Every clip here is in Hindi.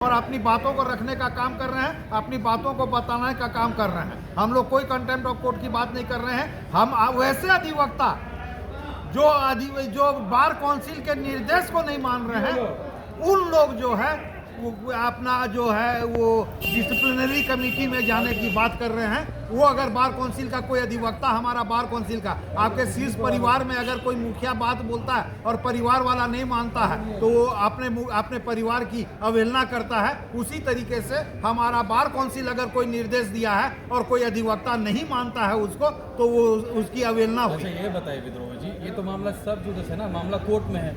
और अपनी बातों को रखने का काम कर रहे हैं, अपनी बातों को बताने का काम कर रहे हैं। हम लोग कोई कंटेम्प्ट ऑफ कोर्ट की बात नहीं कर रहे हैं। हम वैसे अधिवक्ता जो बार काउंसिल के निर्देश को नहीं मान रहे हैं, उन लोग जो है वो अपना जो है वो डिसिप्लिनरी कमेटी में जाने की बात कर रहे हैं। वो अगर बार काउंसिल का कोई अधिवक्ता, हमारा बार काउंसिल का आपके शीर्ष परिवार में अगर कोई मुखिया बात बोलता है और परिवार वाला नहीं मानता है तो वो अपने परिवार की अवहेलना करता है। उसी तरीके से हमारा बार काउंसिल अगर कोई निर्देश दिया है और कोई अधिवक्ता नहीं मानता है उसको, तो वो उसकी अवहेलना हुई। अच्छा ये बताइए विद्रोह जी, ये तो मामला सब जुडिस है ना, मामला कोर्ट में है,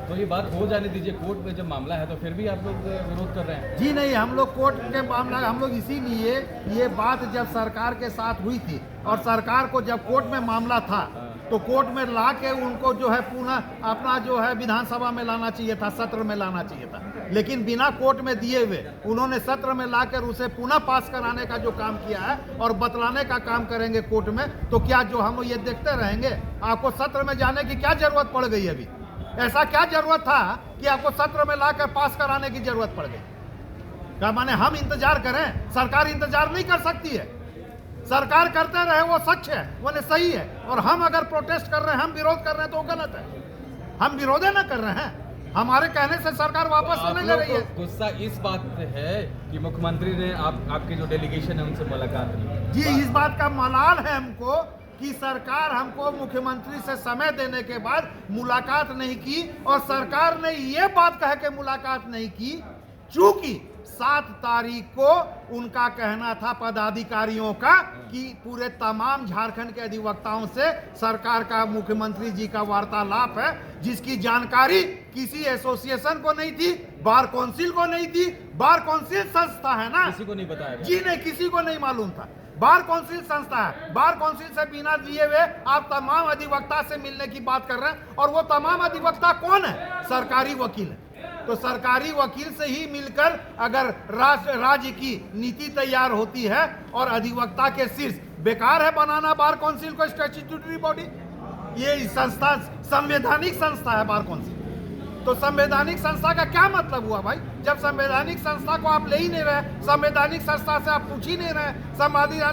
तो ये बात हो जाने दीजिए। कोर्ट में जब मामला है तो फिर भी आप लोग विरोध कर रहे हैं? जी नहीं, हम लोग कोर्ट के मामला हम लोग इसीलिए ये बात जब सरकार के साथ हुई थी और सरकार को जब कोर्ट में मामला था तो कोर्ट में ला के उनको जो है पुनः अपना जो है विधानसभा में लाना चाहिए था, सत्र में लाना चाहिए था, लेकिन बिना कोर्ट में दिए हुए उन्होंने सत्र में लाकर उसे पुनः पास कराने का जो काम किया है और बतलाने का काम करेंगे कोर्ट में। तो क्या जो हम ये देखते रहेंगे? आपको सत्र में जाने की क्या जरूरत पड़ गई? अभी ऐसा क्या जरूरत था कि आपको सत्र में लाकर पास कराने की जरूरत पड़ गई? क्या माने हम इंतजार करें? सरकार इंतजार नहीं कर सकती है। सरकार करते रहे वो सच है, वो सही है, और हम अगर प्रोटेस्ट कर रहे हैं, हम विरोध कर रहे हैं तो वो गलत है। हम विरोध न कर रहे हैं, हमारे कहने से सरकार वापस तो नहीं ले रही है। गुस्सा इस बात पे है कि मुख्यमंत्री ने आपके जो डेलीगेशन है उनसे मुलाकात नहीं। जी, इस बात का मलाल है हमको कि सरकार हमको मुख्यमंत्री से समय देने के बाद मुलाकात नहीं की, और सरकार ने ये बात कह के मुलाकात नहीं की चूंकि 7 तारीख को उनका कहना था पदाधिकारियों का कि पूरे तमाम झारखंड के अधिवक्ताओं से सरकार का मुख्यमंत्री जी का वार्तालाप है, जिसकी जानकारी किसी एसोसिएशन को नहीं थी, बार काउंसिल को नहीं थी। बार काउंसिल संस्था है ना, किसी को नहीं बताया? जी नहीं, किसी को नहीं मालूम था। बार काउंसिल संस्था है, बार काउंसिल से बिना लिए हुए आप तमाम अधिवक्ता से मिलने की बात कर रहे हैं, और वो तमाम अधिवक्ता कौन है? सरकारी वकील है। तो सरकारी वकील से ही मिलकर अगर राज्य की नीति तैयार होती है, और अधिवक्ता के शीर्ष बेकार है बनाना बार काउंसिल को स्टैट्यूटरी बॉडी। ये संस्था संवैधानिक संस्था है बार काउंसिल। तो संवैधानिक संस्था का क्या मतलब हुआ भाई? जब संवैधानिक संस्था को आप ले ही नहीं रहे, संवैधानिक संस्था से आप पूछ ही नहीं रहे,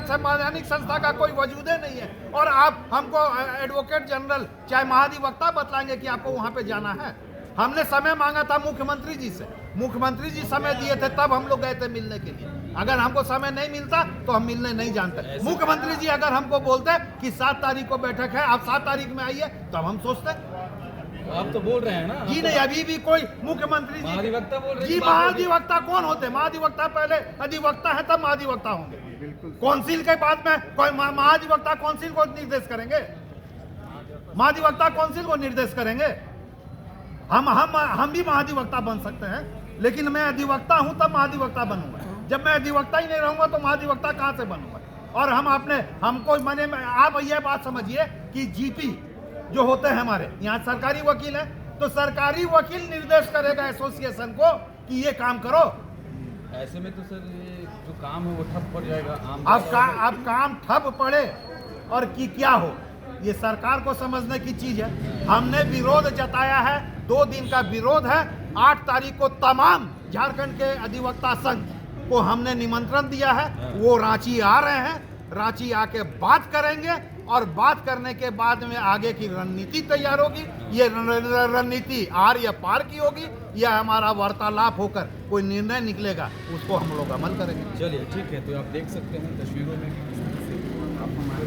संवैधानिक संस्था का कोई वजूद नहीं है, और आप हमको एडवोकेट जनरल चाहे महाधिवक्ता बतलाएंगे कि आपको वहां पे जाना है। हमने समय मांगा था मुख्यमंत्री जी से, मुख्यमंत्री जी समय दिए थे, तब हम लोग गए थे मिलने के लिए। अगर हमको समय नहीं मिलता तो हम मिलने नहीं जानते। मुख्यमंत्री जी अगर हमको बोलते कि 7 तारीख को बैठक है, आप 7 तारीख में आइए, तब हम सोचते। आप तो बोल रहे हैं ना? जी नहीं, अभी भी कोई मुख्यमंत्री जी महाधिवक्ता बोल रहे हैं। जी, महाधिवक्ता कौन होते? महाधिवक्ता पहले अधिवक्ता है तब महाधिवक्ता होंगे। काउंसिल के बाद में कोई महाधिवक्ता काउंसिल को निर्देश करेंगे? महाधिवक्ता काउंसिल को निर्देश करेंगे? हम भी महाधिवक्ता बन सकते हैं, लेकिन मैं अधिवक्ता हूं तब महाधिवक्ता बनूंगा। जब मैं अधिवक्ता ही नहीं रहूंगा तो महाधिवक्ता कहां से बनूंगा? और हमको मैंने आप ये बात समझिए कि जीपी जो होते हैं हमारे यहाँ सरकारी वकील है, तो सरकारी वकील निर्देश करेगा एसोसिएशन को कि ये काम करो। ऐसे में तो सर ये जो काम है वो ठप पड़ जाएगा। अब काम ठप पड़े और कि क्या हो, ये सरकार को समझने की चीज है। हमने विरोध जताया है, 2 दिन का विरोध है। 8 तारीख को तमाम झारखंड के अधिवक्ता संघ को हमने निमंत्रण दिया है, वो रांची आ रहे हैं। रांची आके बात करेंगे, और बात करने के बाद में आगे की रणनीति तैयार होगी। ये रणनीति आर या पार की होगी, या हमारा वार्तालाप होकर कोई निर्णय निकलेगा, उसको हम लोग अमल करेंगे। चलिए ठीक है, तो आप देख सकते हैं तस्वीरों में आप हमारे